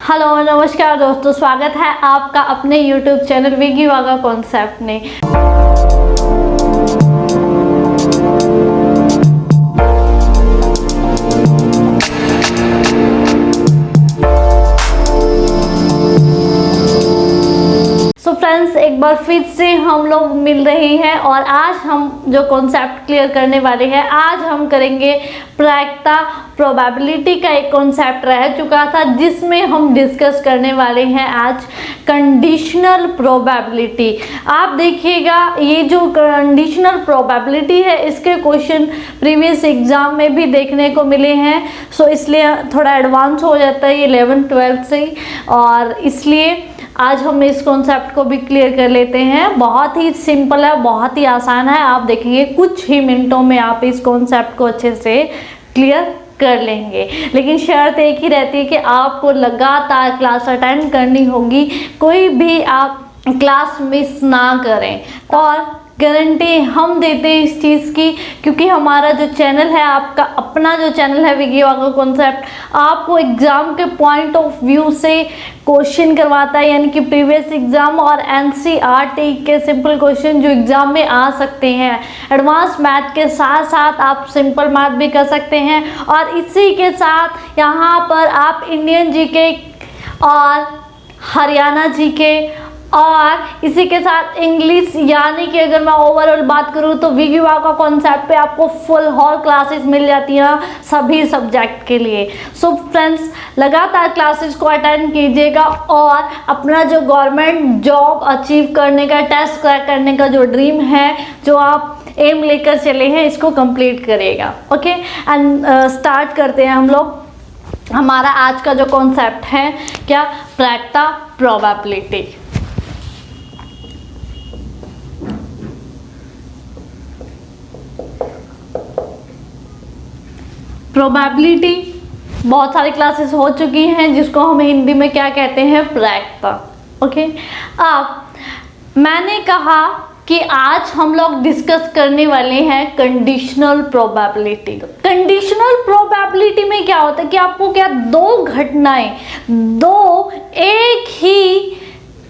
Hello नमस्कार दोस्तों, स्वागत है आपका अपने YouTube चैनल विगी वागा कॉन्सेप्ट में। सो फ्रेंड्स, एक बार फिर से हम लोग मिल रहे हैं और आज हम जो कॉन्सेप्ट क्लियर करने वाले हैं, आज हम करेंगे प्रायिकता प्रोबेबिलिटी का एक कॉन्सेप्ट रह चुका था जिसमें हम डिस्कस करने वाले हैं आज कंडीशनल प्रोबेबिलिटी। आप देखिएगा, ये जो कंडीशनल प्रोबेबिलिटी है इसके क्वेश्चन प्रीवियस एग्जाम में भी देखने को मिले हैं। सो इसलिए थोड़ा एडवांस हो जाता है ये 11th-12th से, और इसलिए आज हम इस कॉन्सेप्ट को भी क्लियर कर लेते हैं। बहुत ही सिंपल है, बहुत ही आसान है। आप देखेंगे कुछ ही मिनटों में आप इस कॉन्सेप्ट को अच्छे से क्लियर कर लेंगे। लेकिन शर्त एक ही रहती है कि आपको लगातार क्लास अटेंड करनी होगी, कोई भी आप क्लास मिस ना करें। और गारंटी हम देते हैं इस चीज़ की, क्योंकि हमारा जो चैनल है, आपका अपना जो चैनल है विगी वागा कॉन्सेप्ट, आपको एग्ज़ाम के पॉइंट ऑफ व्यू से क्वेश्चन करवाता है, यानी कि प्रीवियस एग्जाम और एनसीईआरटी के सिंपल क्वेश्चन जो एग्जाम में आ सकते हैं। एडवांस मैथ के साथ साथ आप सिंपल मैथ भी कर सकते हैं, और इसी के साथ यहाँ पर आप इंडियन जीके और हरियाणा जीके और इसी के साथ इंग्लिश, यानी कि अगर मैं ओवरऑल बात करूँ तो विगी वागा कॉन्सेप्ट पे आपको फुल हॉल क्लासेस मिल जाती हैं सभी सब्जेक्ट के लिए। सो फ्रेंड्स, लगातार क्लासेस को अटेंड कीजिएगा और अपना जो गवर्नमेंट जॉब अचीव करने का, टेस्ट क्रैक करने का जो ड्रीम है, जो आप एम लेकर चले हैं, इसको कंप्लीट करिएगा। ओके, एंड स्टार्ट करते हैं हम लोग। हमारा आज का जो कॉन्सेप्ट है क्या, प्रायिकता प्रोबेबिलिटी। प्रोबेबिलिटी बहुत सारी क्लासेस हो चुकी हैं, जिसको हम हिंदी में क्या कहते हैं, प्रायिकता। ओके, अब मैंने कहा कि आज हम लोग डिस्कस करने वाले हैं कंडीशनल प्रोबेबिलिटी। कंडीशनल प्रोबेबिलिटी में क्या होता है कि आपको क्या, दो घटनाएं, दो एक ही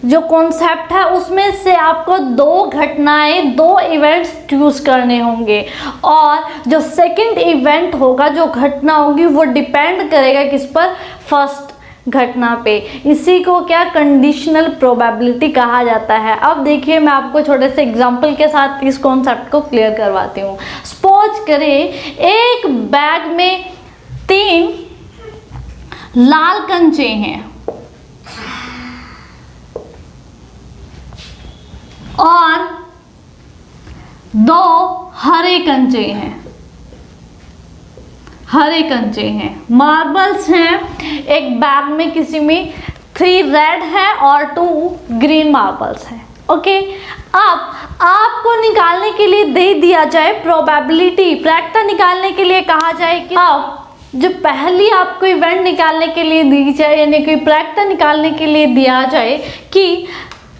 जो कॉन्सेप्ट है उसमें से आपको दो घटनाएं, दो इवेंट्स चूज करने होंगे, और जो सेकंड इवेंट होगा, जो घटना होगी, वो डिपेंड करेगा किस पर, फर्स्ट घटना पे। इसी को क्या, कंडीशनल प्रोबेबिलिटी कहा जाता है। अब देखिए, मैं आपको छोटे से एग्जांपल के साथ इस कॉन्सेप्ट को क्लियर करवाती हूँ। सपोज करें एक बैग में 3 लाल कंचे हैं और 2 हरे कंचे हैं। हरे कंचे हैं, मार्बल्स हैं। एक बैग में किसी में 3 रेड है और 2 ग्रीन मार्बल्स हैं। ओके, अब आपको निकालने के लिए दे दिया जाए प्रोबेबिलिटी, प्रायिकता निकालने के लिए कहा जाए कि अब जो पहली आपको इवेंट निकालने के लिए दी जाए, यानी कि प्रायिकता निकालने के लिए दिया जाए कि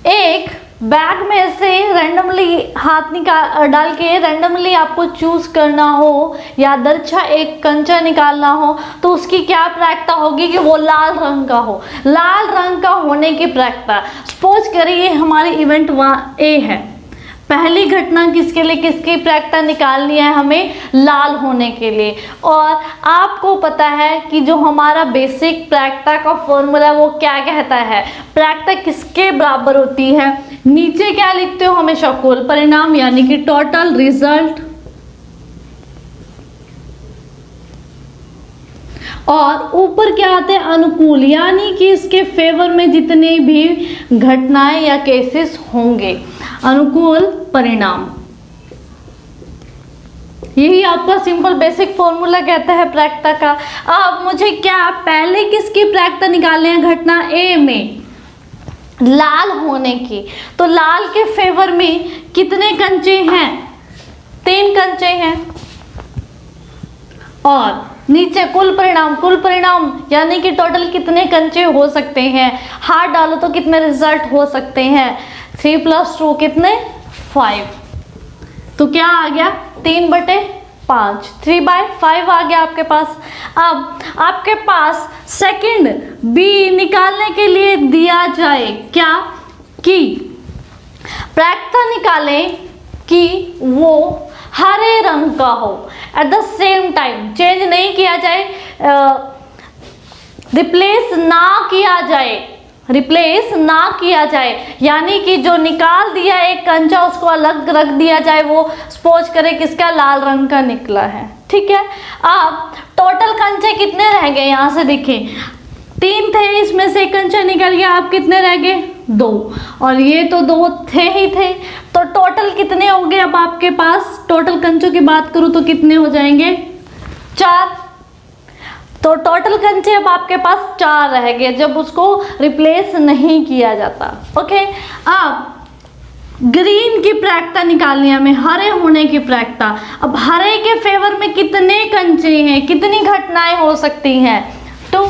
एक बैग में से रैंडमली हाथ डाल के रैंडमली आपको चूज करना हो, या दरछा एक कंचा निकालना हो, तो उसकी क्या प्रायिकता होगी कि वो लाल रंग का हो। लाल रंग का होने की प्रायिकता, सपोज करिए हमारी इवेंट वहाँ ए है, पहली घटना किसके लिए, किसकी प्रायिकता निकालनी है हमें, लाल होने के लिए। और आपको पता है कि जो हमारा बेसिक प्रायिकता का फॉर्मूला वो क्या कहता है, प्रायिकता किसके बराबर होती है, नीचे क्या लिखते हो हमेशा, कुल परिणाम, यानी कि टोटल रिजल्ट, और ऊपर क्या आते हैं, अनुकूल, यानी कि इसके फेवर में जितने भी घटनाएं या केसेस होंगे, अनुकूल परिणाम। यही आपका सिंपल बेसिक फॉर्मूला कहता है प्रायिकता का। अब मुझे क्या, पहले किसकी प्रायिकता निकालनी है, घटना ए में लाल होने की, तो लाल के फेवर में कितने कंचे हैं, 3 कंचे हैं, और नीचे कुल परिणाम, कुल परिणाम यानी कि टोटल कितने कंचे हो सकते हैं, हाथ डालो तो कितने रिजल्ट हो सकते हैं, 3 + 2 कितने, 5। तो क्या आ गया, 3/3 5, 3/5 आ गया आपके पास। अब आपके पास सेकंड बी निकालने के लिए दिया जाए क्या कि प्रायिकता निकालें कि वो हरे रंग का हो। At the same time change नहीं किया जाए, रिप्लेस ना किया जाए, यानी कि जो निकाल दिया एक कंचा उसको अलग रख दिया जाए, वो सपोज करें किसका लाल रंग का निकला है, ठीक है। अब टोटल कंचे कितने रह गए, यहाँ से देखें 3 थे, इसमें से एक कंचा निकल गया, आप कितने रह गए 2, और ये तो 2 थे ही थे, तो टोटल कितने हो गए। अब आपके पास टोटल कंचों की बात करूं तो कितने हो जाएंगे 4, तो टोटल कंचे अब आपके पास 4 रह गए जब उसको रिप्लेस नहीं किया जाता। ओके, अब ग्रीन की प्रायिकता निकालनी है हमें, हरे होने की प्रायिकता। अब हरे के फेवर में कितने कंचे हैं, कितनी घटनाएं हो सकती हैं, 2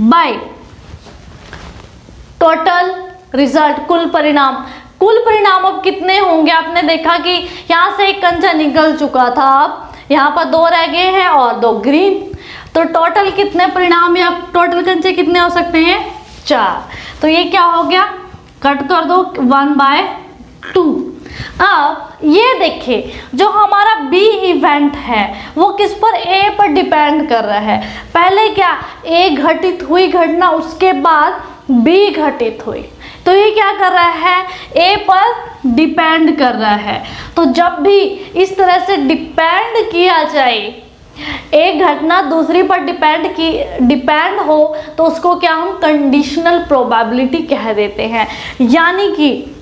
बाय टोटल रिजल्ट, कुल परिणाम अब कितने होंगे। आपने देखा कि यहाँ से एक कंचा निकल चुका था, अब यहाँ पर 2 रह गए हैं और 2 ग्रीन, तो टोटल कितने परिणाम या टोटल कंचे कितने हो सकते हैं 4। तो ये क्या हो गया, कट कर दो 1/2। अब ये देखिए जो हमारा बी इवेंट है वो किस पर, ए पर डिपेंड कर रहा है। पहले क्या ए घटित हुई घटना, उसके बाद बी घटित हुई, तो ये क्या कर रहा है ए पर डिपेंड कर रहा है। तो जब भी इस तरह से डिपेंड किया जाए, एक घटना दूसरी पर डिपेंड हो, तो उसको क्या हम कंडीशनल प्रोबेबिलिटी कह देते हैं। यानी कि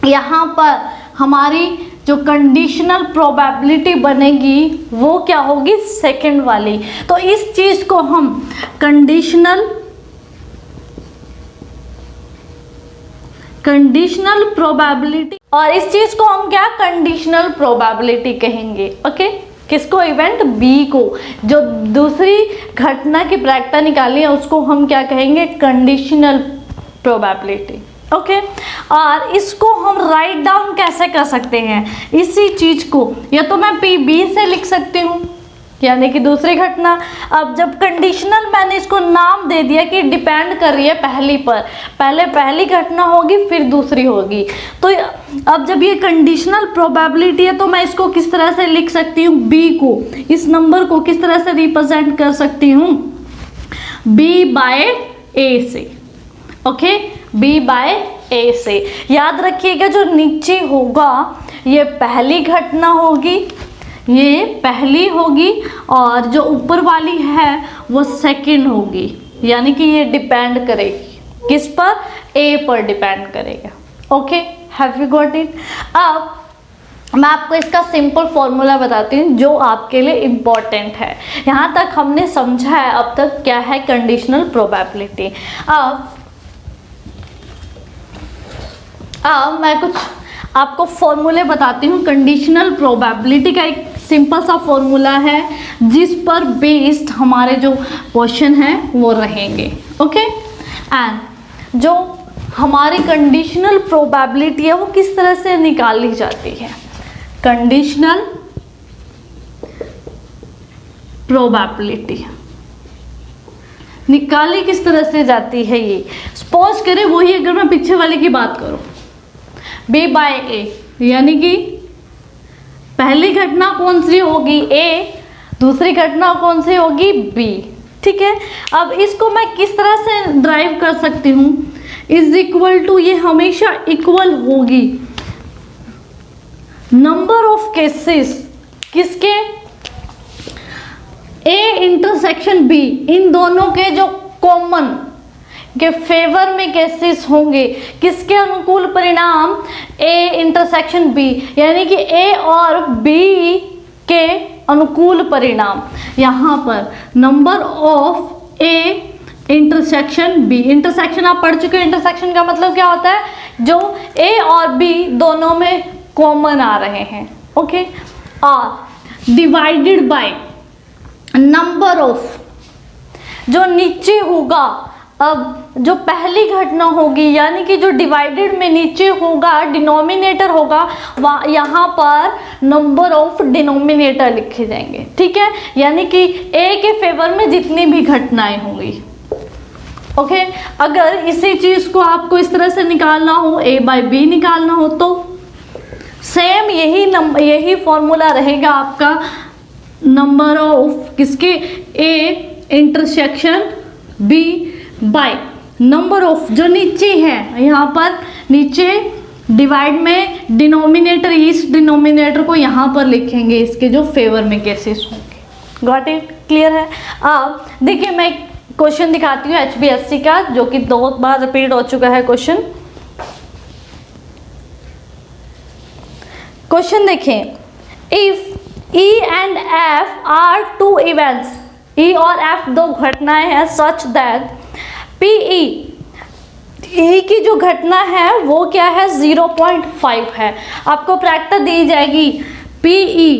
यहाँ पर हमारी जो कंडीशनल प्रोबेबिलिटी बनेगी वो क्या होगी, सेकंड वाली। तो इस चीज को हम कंडीशनल प्रोबेबिलिटी, और इस चीज को हम क्या कंडीशनल प्रोबेबिलिटी कहेंगे। ओके, किसको, इवेंट बी को, जो दूसरी घटना की प्रायिकता निकाली है उसको हम क्या कहेंगे, कंडीशनल प्रोबेबिलिटी। ओके, और इसको हम राइट डाउन कैसे कर सकते हैं, इसी चीज को या तो मैं पी बी से लिख सकती हूँ, यानी कि दूसरी घटना। अब जब कंडीशनल मैंने इसको नाम दे दिया कि डिपेंड कर रही है पहली पर, पहले पहली घटना होगी फिर दूसरी होगी, तो अब जब ये कंडीशनल प्रोबेबिलिटी है तो मैं इसको किस तरह से लिख सकती हूँ, बी को, इस नंबर को किस तरह से रिप्रेजेंट कर सकती हूँ, B/A से। ओके, B/A से। याद रखिएगा जो नीचे होगा ये पहली घटना होगी, ये पहली होगी, और जो ऊपर वाली है वो सेकंड होगी, यानी कि ये डिपेंड करेगी किस पर, ए पर डिपेंड करेगा। Okay, have you got it. अब मैं आपको इसका सिंपल फॉर्मूला बताती हूँ जो आपके लिए इम्पॉर्टेंट है। यहाँ तक हमने समझा है अब तक क्या है कंडीशनल प्रोबेबिलिटी। अब मैं कुछ आपको फॉर्मूले बताती हूँ। कंडीशनल प्रोबेबिलिटी का एक सिंपल सा फॉर्मूला है जिस पर बेस्ड हमारे जो क्वेश्चन हैं वो रहेंगे। ओके, एंड जो हमारी कंडीशनल प्रोबेबिलिटी है वो किस तरह से निकाली जाती है, कंडीशनल प्रोबेबिलिटी निकाली किस तरह से जाती है। ये सपोज करें वही, अगर मैं पीछे वाले की बात करूं, B/A, यानी कि पहली घटना कौन सी होगी, A, दूसरी घटना कौन सी होगी, B। ठीक है, अब इसको मैं किस तरह से ड्राइव कर सकती हूँ, इज इक्वल टू, ये हमेशा इक्वल होगी नंबर ऑफ केसेस किसके, A इंटरसेक्शन B, इन दोनों के जो कॉमन के फेवर में केसेस होंगे, किसके अनुकूल परिणाम, A इंटरसेक्शन B, यानी कि A और B के अनुकूल परिणाम। यहाँ पर number of A intersection B, intersection आप पढ़ चुके हो, इंटरसेक्शन का मतलब क्या होता है, जो A और B दोनों में कॉमन आ रहे हैं। ओके, और डिवाइडेड बाय नंबर ऑफ, जो नीचे होगा अब जो पहली घटना होगी यानी कि जो डिवाइडेड में नीचे होगा डिनोमिनेटर होगा, वहाँ यहाँ पर नंबर ऑफ डिनोमिनेटर लिखे जाएंगे, ठीक है, यानी कि ए के फेवर में जितनी भी घटनाएं होंगी। ओके, अगर इसी चीज को आपको इस तरह से निकालना हो, ए बाय बी निकालना हो, तो सेम यही फॉर्मूला रहेगा आपका, नंबर ऑफ किसके, A intersection B by number of जो नीचे है, यहाँ पर नीचे डिवाइड में डिनोमिनेटर, इस डिनोमिनेटर को यहाँ पर लिखेंगे इसके जो फेवर में केसेस होंगे। गॉट इट, क्लियर है। अब देखिए मैं क्वेश्चन दिखाती हूँ HBSC का, जो कि 2 बार रिपीट हो चुका है क्वेश्चन। क्वेश्चन देखें, if E and F are 2 events, E और F 2 घटनाएं हैं, सच दैट PE, E की जो घटना है वो क्या है, 0.5 है। आपको प्रायिकता दी जाएगी, PE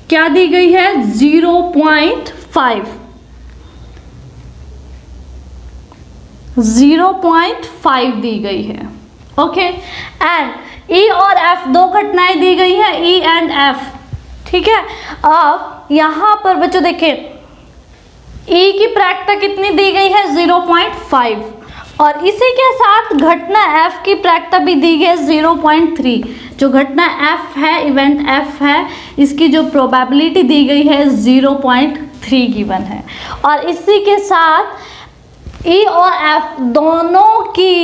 क्या दी गई है, 0.5, 0.5 दी गई है। ओके, एंड E और F 2 घटनाएं दी गई है, E एंड F, ठीक है। अब यहां पर बच्चों देखें, E की प्रायिकता कितनी दी गई है, 0.5, और इसी के साथ घटना F की प्रायिकता भी दी गई है 0.3। जो घटना F है, इवेंट F है, इसकी जो प्रोबेबिलिटी दी गई है 0.3 गिवन है, और इसी के साथ E और F दोनों की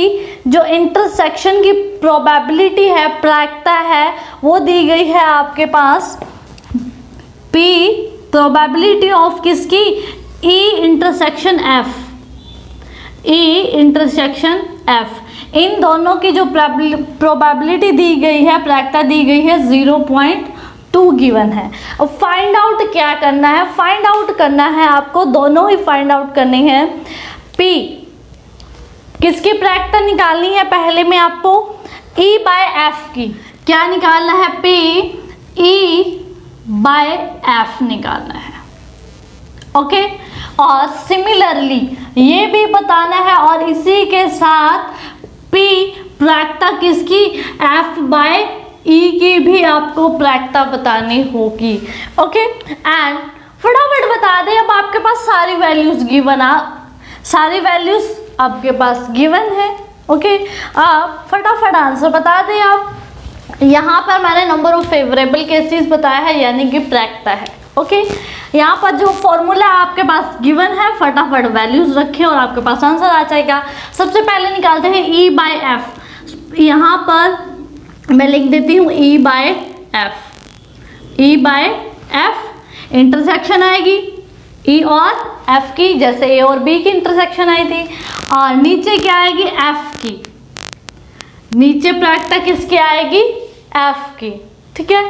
जो इंटरसेक्शन की प्रोबेबिलिटी है, प्रायिकता है, वो दी गई है आपके पास P, प्रोबेबिलिटी ऑफ किसकी, E intersection F, E intersection F, इन दोनों की जो प्रोबेबिलिटी दी गई है, प्रायिकता दी गई है 0.2 गिवन है। अब फाइंड आउट क्या करना है, फाइंड आउट करना है आपको, दोनों ही फाइंड आउट करनी है। P किसकी प्रायिकता निकालनी है, पहले में आपको E बाय F की क्या निकालना है, P E बाय F निकालना है। ओके, और सिमिलरली ये भी बताना है, और इसी के साथ P प्रायिकता किसकी, F बाय E की भी आपको प्रायिकता बतानी होगी। ओके, एंड फटाफट बता दें, अब आपके पास सारी वैल्यूज गिवन सारी वैल्यूज आपके पास गिवन है। ओके, आप फटाफट आंसर बता दें। आप यहाँ पर मैंने नंबर ऑफ फेवरेबल केसेस बताया है, यानी कि प्रायिकता है। ओके, यहाँ पर जो फॉर्मूला आपके पास गिवन है, फटाफट वैल्यूज रखें और आपके पास आंसर आ जाएगा। सबसे पहले निकालते हैं E बाय F। यहाँ पर मैं लिख देती हूँ E by F, E by F intersection आएगी E और F की, जैसे A और B की इंटरसेक्शन आई थी, और नीचे क्या आएगी, F की, नीचे प्रायिकता किसकी आएगी, F की, ठीक है।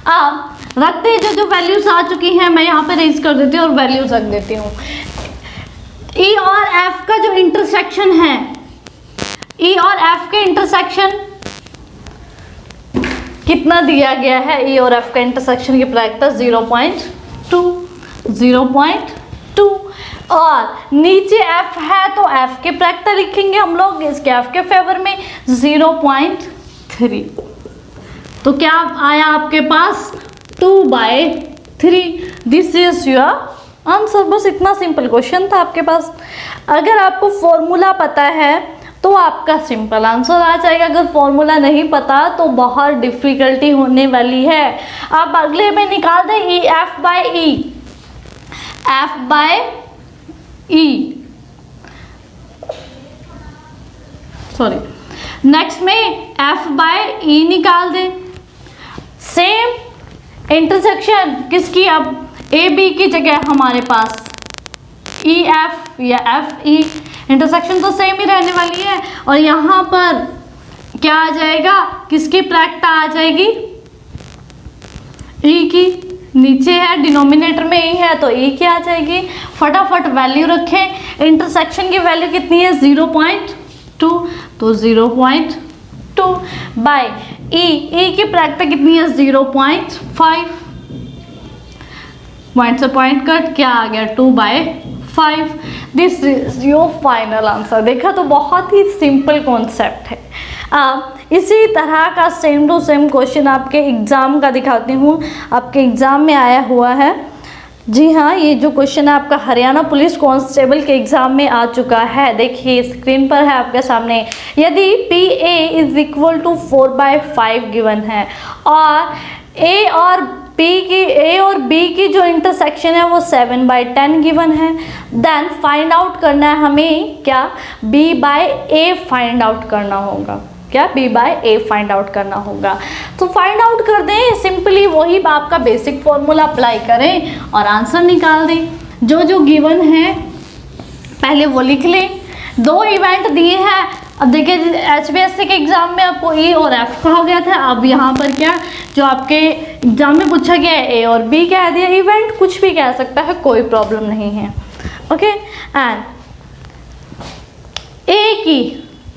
अब रखते हैं जो वैल्यूज आ चुकी हैं, मैं यहाँ पे रेज कर देती हूँ और वैल्यूज रख देती हूँ। E और F का जो इंटरसेक्शन है, E और F के इंटरसेक्शन कितना दिया गया है, E और F का इंटरसेक्शन की प्रायिकता 0.2, और नीचे F है तो F की प्रायिकता लिखेंगे हम लोग इसके F के फेवर में 0.3। तो क्या आया आपके पास 2/3। This is your answer. बस इतना सिंपल क्वेश्चन था आपके पास। अगर आपको फॉर्मूला पता है तो आपका सिंपल आंसर आ जाएगा, अगर फॉर्मूला नहीं पता तो बहुत डिफिकल्टी होने वाली है। आप अगले में निकाल दें F by E, F by E, sorry, next में F बाय E निकाल दें। सेम इंटरसेक्शन किसकी, अब ए बी की जगह हमारे पास E F या F E, इंटरसेक्शन तो सेम ही रहने वाली है, और यहाँ पर क्या आ जाएगा, किसकी प्रायिकता आ जाएगी, E की, नीचे है डिनोमिनेटर में E है तो E की आ जाएगी। फटाफट वैल्यू रखें, इंटरसेक्शन की वैल्यू कितनी है 0.2, तो 0.2 बाय E की प्रायिकता कितनी है 0.5, पॉइंट से पॉइंट कट, क्या आ गया 2/5। This is your final answer. देखा तो बहुत ही सिंपल कॉन्सेप्ट है। इसी तरह का सेम टू सेम क्वेश्चन आपके एग्ज़ाम का दिखाती हूँ, आपके एग्ज़ाम में आया हुआ है। जी हाँ, ये जो क्वेश्चन है आपका हरियाणा पुलिस कांस्टेबल के एग्ज़ाम में आ चुका है। देखिए स्क्रीन पर है आपके सामने। यदि PA is equal to 4/5 given है और A और B की जो इंटरसेक्शन है वो 7/10 गिवन है, देन फाइंड आउट करना है हमें क्या, B/A फाइंड आउट करना होगा। क्या, B/A फाइंड आउट करना होगा। तो फाइंड आउट कर दें, सिंपली वही आपका बेसिक फॉर्मूला अप्लाई करें और आंसर निकाल दें। जो जो गिवन है पहले वो लिख लें। 2 इवेंट दिए हैं। अब देखिए HBSC के एग्जाम में आपको A और F कहा गया था, अब यहाँ पर क्या जो आपके एग्जाम में पूछा गया है A और B कह दिया। इवेंट कुछ भी कह सकता है, कोई प्रॉब्लम नहीं है। ओके, एंड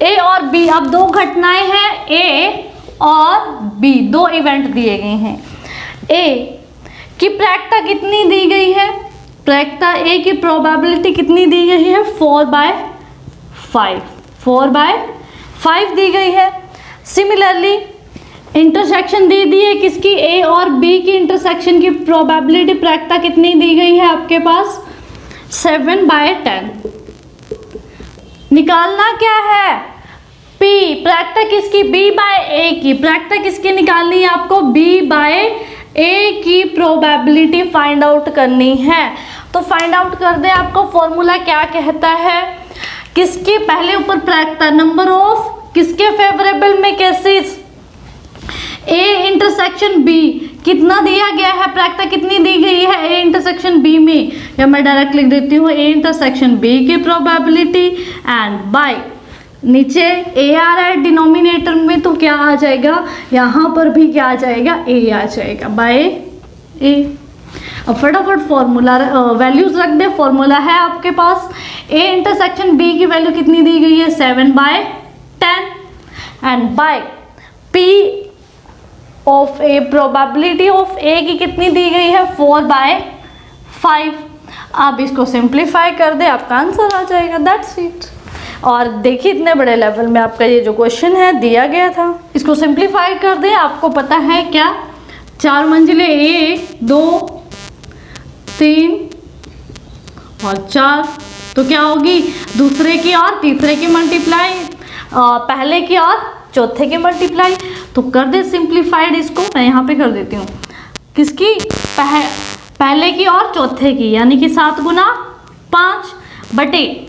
A और B, अब 2 घटनाएं हैं A और B, 2 इवेंट दिए गए हैं। A की प्रायिकता कितनी दी गई है, प्रायिकता A की प्रोबेबिलिटी कितनी दी गई है, 4/5 दी गई है। सिमिलरली इंटरसेक्शन दे दी है किसकी, A और B की इंटरसेक्शन की प्रोबेबिलिटी प्रायिकता कितनी दी गई है आपके पास, 7/10। निकालना क्या है, P प्रायिकता किसकी, B/A की प्रायिकता किसकी निकालनी है आपको, B/A की प्रोबेबिलिटी फाइंड आउट करनी है। तो फाइंड आउट कर दे, आपको फॉर्मूला क्या कहता है, किसके पहले ऊपर प्रायिकता, नंबर ऑफ किसके फेवरेबल में केसेस, A इंटरसेक्शन B कितना दिया गया है, प्रायिकता कितनी दी गई है A इंटरसेक्शन B में, या मैं डायरेक्ट लिख देती हूँ A इंटरसेक्शन B की प्रोबेबिलिटी एंड बाय नीचे A आ रहा है डिनोमिनेटर में, तो क्या आ जाएगा, यहाँ पर भी क्या आ जाएगा, A आ जाएगा बाय A। अब फटाफट फॉर्मूला वैल्यूज रख दे। फॉर्मूला है आपके पास, A इंटरसेक्शन B की वैल्यू कितनी दी गई है, 7/10 and by P of A, probability of A की कितनी दी गई है, 4/5। आप इसको सिंप्लीफाई कर दे, आपका आंसर आ जाएगा, दैट्स इट। और देखिए इतने बड़े लेवल में आपका ये जो क्वेश्चन है दिया गया था, इसको सिंप्लीफाई कर दे। आपको पता है क्या, 4 मंजिलें 1 2 3 और 4, तो क्या होगी, दूसरे की और तीसरे की मल्टीप्लाई, पहले की और चौथे की मल्टीप्लाई। तो कर दे सिंप्लीफाइड, इसको मैं यहाँ पे कर देती हूँ, किसकी, पहले की और चौथे की, यानी कि 7 गुना 5 बटे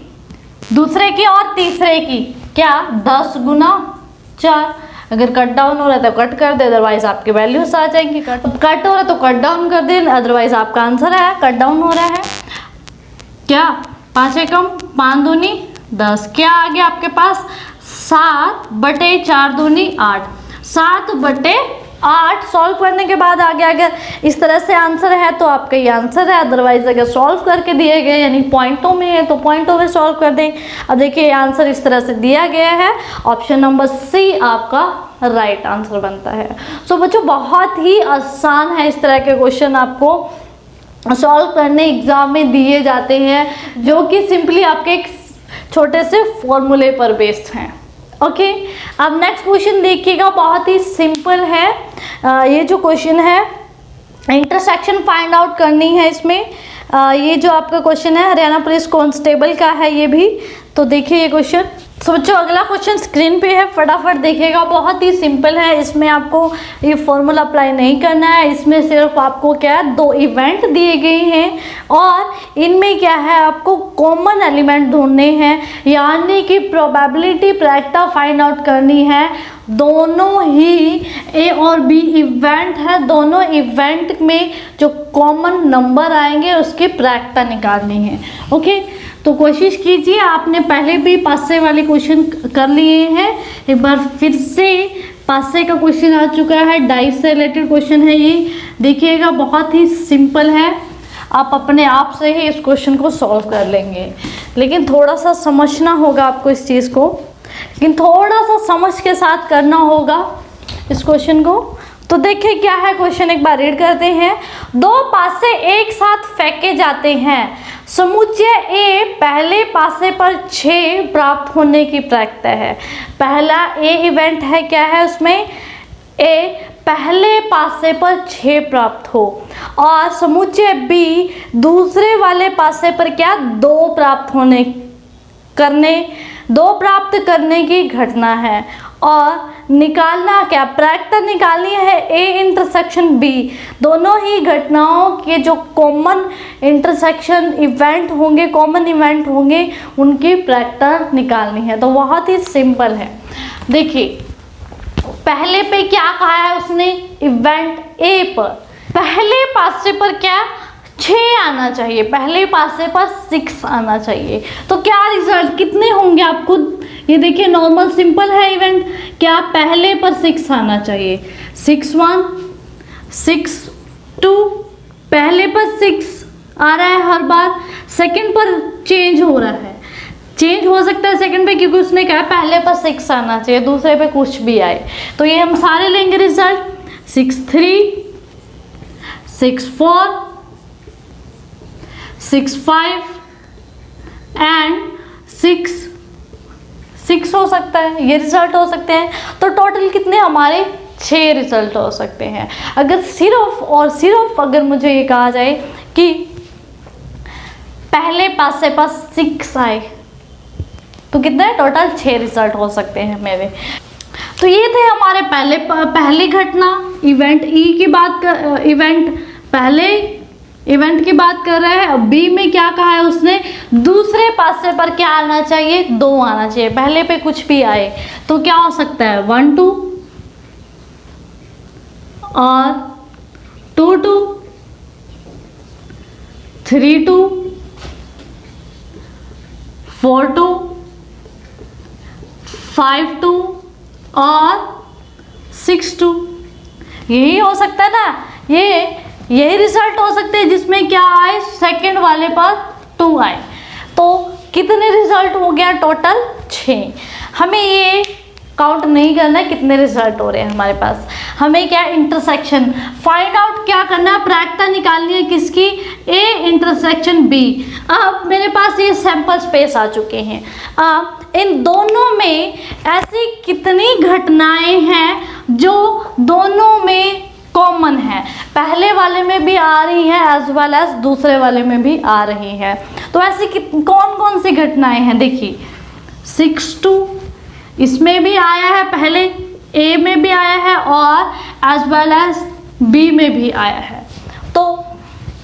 दूसरे की और तीसरे की क्या, 10 गुना 4। अगर कट डाउन हो रहा है तो कट कर दे, अदरवाइज आपके वैल्यूज आ जाएंगे। कट हो रहा है तो कट डाउन कर दे, अदरवाइज आपका आंसर है, कट डाउन हो रहा है। क्या, 5 एकम 5 दूनी 10, क्या आ गया आपके पास, 7/4 दूनी 8, 7/8 सॉल्व करने के बाद आ गया। अगर इस तरह से आंसर है तो आपका ये आंसर है, अदरवाइज अगर सॉल्व करके दिए गए यानी पॉइंटों में है तो पॉइंटों में सॉल्व कर दें। अब देखिए आंसर इस तरह से दिया गया है, ऑप्शन नंबर C आपका राइट आंसर बनता है। सो बच्चों बहुत ही आसान है, इस तरह के क्वेश्चन आपको सॉल्व करने एग्जाम में दिए जाते हैं, जो कि सिंपली आपके एक छोटे से फॉर्मूले पर बेस्ड हैं। ओके, अब नेक्स्ट क्वेश्चन देखिएगा, बहुत ही सिंपल है। ये जो क्वेश्चन है इंटरसेक्शन फाइंड आउट करनी है इसमें। ये जो आपका क्वेश्चन है हरियाणा पुलिस कांस्टेबल का है ये भी। तो देखिए ये क्वेश्चन, तो बच्चों अगला क्वेश्चन स्क्रीन पे है, फटाफट देखिएगा, बहुत ही सिंपल है। इसमें आपको ये फॉर्मूला अप्लाई नहीं करना है, इसमें सिर्फ आपको क्या है, 2 इवेंट दिए गए हैं और इनमें क्या है, आपको कॉमन एलिमेंट ढूंढने हैं, यानी कि प्रोबेबिलिटी प्रायिकता फाइंड आउट करनी है। दोनों ही A और B इवेंट है, दोनों इवेंट में जो कॉमन नंबर आएंगे उसकी प्रायिकता निकालनी है। ओके, तो कोशिश कीजिए, आपने पहले भी पासे वाले क्वेश्चन कर लिए हैं, एक बार फिर से पासे का क्वेश्चन आ चुका है, डाइस से रिलेटेड क्वेश्चन है ये। देखिएगा बहुत ही सिंपल है, आप अपने आप से ही इस क्वेश्चन को सॉल्व कर लेंगे, लेकिन थोड़ा सा समझना होगा आपको इस चीज़ को, लेकिन थोड़ा सा समझ के साथ करना होगा इस क्वेश्चन को। तो देखिए क्या है क्वेश्चन, एक बार रीड करते हैं। 2 पासे एक साथ फेंके जाते हैं, समुच्चय ए पहले पासे पर 6 प्राप्त होने की प्रायिकता है। पहला ए इवेंट है, क्या है उसमें, ए पहले पासे पर 6 प्राप्त हो, और समुच्चय बी दूसरे वाले पासे पर क्या 2 प्राप्त करने की घटना है। और निकालना क्या, प्रायिकता निकालनी है ए इंटरसेक्शन बी, दोनों ही घटनाओं के जो कॉमन इंटरसेक्शन इवेंट होंगे, कॉमन इवेंट होंगे, उनकी प्रायिकता निकालनी है। तो बहुत ही सिंपल है। देखिए पहले पे क्या कहा है उसने, इवेंट ए पर पहले पासे पर क्या 6 आना चाहिए, पहले पासे पर 6 आना चाहिए। तो क्या रिजल्ट कितने होंगे, आप खुद ये देखिए, नॉर्मल सिंपल है इवेंट, क्या पहले पर 6 आना चाहिए, 6 1 6 2, पहले पर 6 आ रहा है हर बार, सेकंड पर चेंज हो रहा है, चेंज हो सकता है सेकंड पे, क्योंकि उसने कहा पहले पर 6 आना चाहिए, दूसरे पे कुछ भी आए। तो ये हम सारे लेंगे रिजल्ट, 6 3 6 4 6 5 एंड 6 हो सकता है, ये रिजल्ट हो सकते हैं। तो टोटल कितने हमारे 6 रिजल्ट हो सकते हैं। अगर सिर्फ और सिर्फ अगर मुझे ये कहा जाए कि पहले पासे पर 6 आए तो कितने टोटल 6 रिजल्ट हो सकते हैं मेरे। तो ये थे हमारे पहली घटना, इवेंट ई की बात कर, इवेंट पहले इवेंट की बात कर रहे हैं। अब बी में क्या कहा है उसने, दूसरे पासे पर क्या आना चाहिए, 2 आना चाहिए, पहले पे कुछ भी आए तो क्या हो सकता है 1 2 और 2 2 3 2 4 2 5 2 और 6 2, यही हो सकता है ना, यही रिजल्ट हो सकते हैं जिसमें क्या आए, सेकंड वाले पर 2 आए। तो कितने रिजल्ट हो गया टोटल 6। हमें ये काउंट नहीं करना है कितने रिजल्ट हो रहे हैं हमारे पास, हमें क्या इंटरसेक्शन फाइंड आउट क्या करना है, प्रायिकता निकालनी है किसकी, ए इंटरसेक्शन बी। अब मेरे पास ये सैंपल स्पेस आ चुके हैं। अब इन दोनों में ऐसी कितनी घटनाएं हैं जो दोनों में कॉमन है, पहले वाले में भी आ रही है एज वेल एज दूसरे वाले में भी आ रही है। तो ऐसी कौन कौन सी घटनाएं हैं, देखिए 6 2 इसमें भी आया है, पहले ए में भी आया है और एज वेल एज बी में भी आया है। तो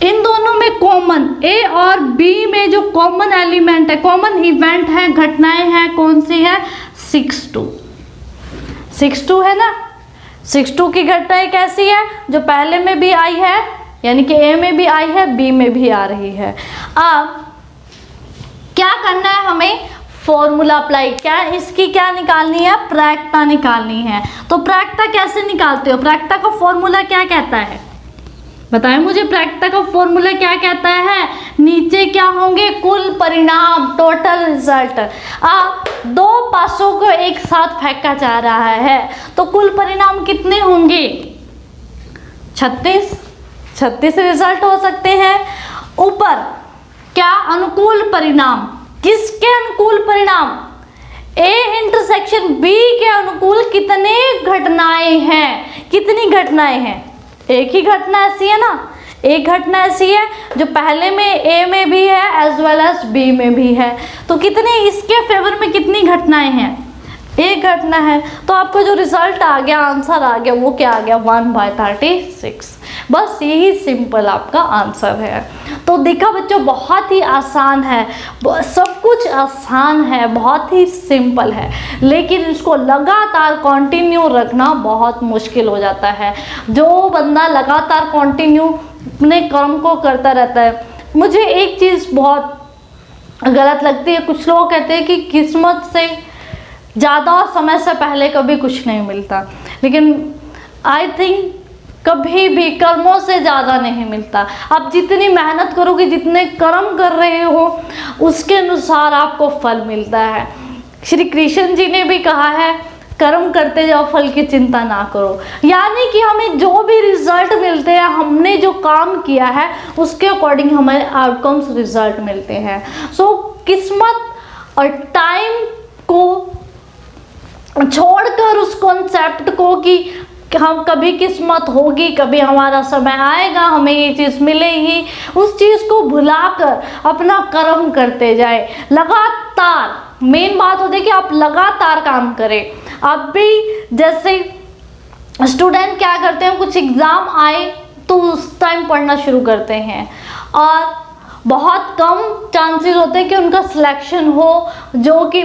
इन दोनों में कॉमन, ए और बी में जो कॉमन एलिमेंट है, कॉमन इवेंट है, घटनाएं हैं, कौन सी है, 6 2 6 2 है ना। 6 2 की घटनाएं कैसी है, जो पहले में भी आई है, यानी कि ए में भी आई है, बी में भी आ रही है। अब क्या करना है हमें, फॉर्मूला अप्लाई, क्या इसकी क्या निकालनी है, प्रायिकता निकालनी है। तो प्रायिकता कैसे निकालते हो, प्रायिकता का फॉर्मूला क्या कहता है, बताएं मुझे, प्रायिकता का फॉर्मूला क्या कहता है, नीचे क्या होंगे, कुल परिणाम, टोटल रिजल्ट। अब 2 पासों को एक साथ फेंका जा रहा है तो कुल परिणाम कितने होंगे, 36 रिजल्ट हो सकते हैं। ऊपर क्या अनुकूल परिणाम, किसके अनुकूल परिणाम, ए इंटरसेक्शन बी के अनुकूल कितने घटनाएं हैं, कितनी घटनाएं हैं, एक ही घटना ऐसी है ना, एक घटना ऐसी है जो पहले में ए में भी है एज वेल एज बी में भी है। तो कितने, इसके फेवर में कितनी घटनाएं हैं, एक घटना है। तो आपको जो रिजल्ट आ गया, आंसर आ गया, वो क्या आ गया, 1/36। बस यही सिंपल आपका आंसर है। तो देखा बच्चों, बहुत ही आसान है, सब कुछ आसान है, बहुत ही सिंपल है, लेकिन इसको लगातार कंटिन्यू रखना बहुत मुश्किल हो जाता है। जो बंदा लगातार कंटिन्यू अपने कर्म को करता रहता है, मुझे एक चीज़ बहुत गलत लगती है, कुछ लोग कहते हैं कि किस्मत से ज़्यादा और समय से पहले कभी कुछ नहीं मिलता, लेकिन आई थिंक कभी भी कर्मों से ज़्यादा नहीं मिलता। आप जितनी मेहनत करोगे, जितने कर्म कर रहे हो, उसके अनुसार आपको फल मिलता है। श्री कृष्ण जी ने भी कहा है, कर्म करते जाओ, फल की चिंता ना करो। यानी कि हमें जो भी रिजल्ट मिलते हैं, हमने जो काम किया है उसके अकॉर्डिंग हमें आउटकम्स रिजल्ट मिलते हैं। सो किस्मत और टाइम को छोड़कर उस कॉन्सेप्ट को कि हम कभी किस्मत होगी, कभी हमारा समय आएगा, हमें ये चीज़ मिलेगी, उस चीज़ को भुलाकर अपना कर्म करते जाए लगातार। मेन बात होती है कि आप लगातार काम करें। अब भी जैसे स्टूडेंट क्या करते हैं, कुछ एग्ज़ाम आए तो उस टाइम पढ़ना शुरू करते हैं और बहुत कम चांसेस होते हैं कि उनका सिलेक्शन हो, जो कि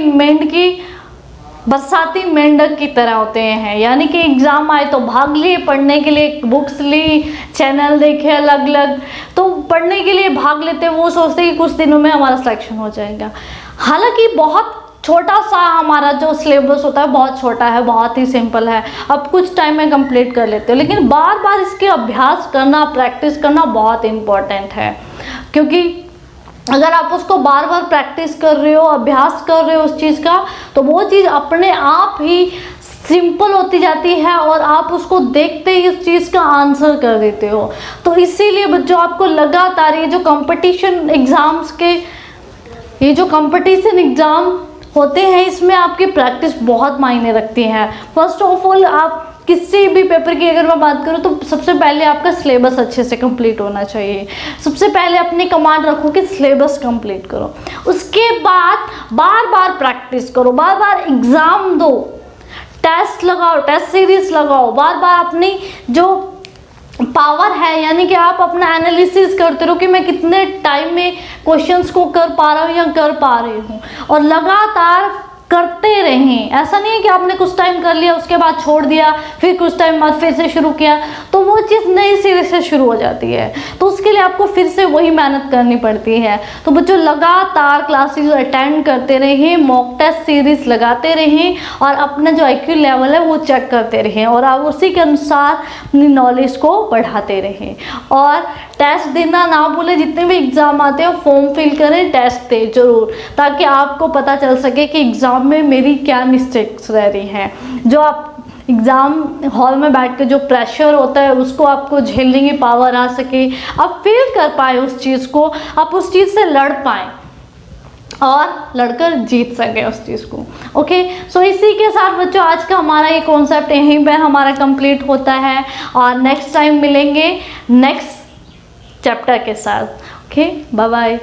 बरसाती मेंढक की तरह होते हैं। यानी कि एग्ज़ाम आए तो भाग लिए पढ़ने के लिए, बुक्स ली, चैनल देखे अलग अलग, तो पढ़ने के लिए भाग लेते, वो सोचते कि कुछ दिनों में हमारा सिलेक्शन हो जाएगा। हालांकि बहुत छोटा सा हमारा जो सिलेबस होता है बहुत छोटा है, बहुत ही सिंपल है, अब कुछ टाइम में कंप्लीट कर लेते हो, लेकिन बार बार इसके अभ्यास करना, प्रैक्टिस करना बहुत इम्पॉर्टेंट है। क्योंकि अगर आप उसको बार बार प्रैक्टिस कर रहे हो, अभ्यास कर रहे हो उस चीज़ का, तो वो चीज़ अपने आप ही सिंपल होती जाती है और आप उसको देखते ही उस चीज़ का आंसर कर देते हो। तो इसीलिए बच्चों आपको लगातार ये जो कंपटीशन एग्ज़ाम होते हैं, इसमें आपकी प्रैक्टिस बहुत मायने रखती है। फर्स्ट ऑफ ऑल, आप किसी भी पेपर की अगर मैं बात करूँ तो सबसे पहले आपका सिलेबस अच्छे से कंप्लीट होना चाहिए। सबसे पहले अपनी कमांड रखो कि सिलेबस कंप्लीट करो, उसके बाद बार बार प्रैक्टिस करो, बार बार एग्ज़ाम दो, टेस्ट लगाओ, टेस्ट सीरीज लगाओ, बार बार अपनी जो पावर है, यानी कि आप अपना एनालिसिस करते रहो कि मैं कितने टाइम में क्वेश्चंस को कर पा रहा हूँ या कर पा रही हूँ, और लगातार करते रहें। ऐसा नहीं है कि आपने कुछ टाइम कर लिया उसके बाद छोड़ दिया, फिर कुछ टाइम बाद फिर से शुरू किया, तो वो चीज़ नई सिरे से शुरू हो जाती है। तो उसके लिए आपको फिर से वही मेहनत करनी पड़ती है। तो बच्चों लगातार क्लासेस अटेंड करते रहें, मॉक टेस्ट सीरीज लगाते रहें और अपना जो IQ लेवल है वो चेक करते रहें, और आप उसी के अनुसार अपनी नॉलेज को बढ़ाते रहें। और टेस्ट देना ना भूलें, जितने भी एग्ज़ाम आते हैं फॉर्म फिल करें, टेस्ट दें ज़रूर, ताकि आपको पता चल सके कि एग्ज़ाम में मेरी क्या मिस्टेक्स रह रही हैं। जो आप एग्ज़ाम हॉल में बैठ के जो प्रेशर होता है उसको आपको झेलने की पावर आ सके, आप फील कर पाए उस चीज़ को, आप उस चीज़ से लड़ पाएँ और लड़कर जीत सके उस चीज़ को। ओके, सो इसी के साथ बच्चों आज का हमारा ये कॉन्सेप्ट यहीं पर हमारा कंप्लीट होता है, और नेक्स्ट टाइम मिलेंगे नेक्स्ट चैप्टर के साथ। Okay, bye bye.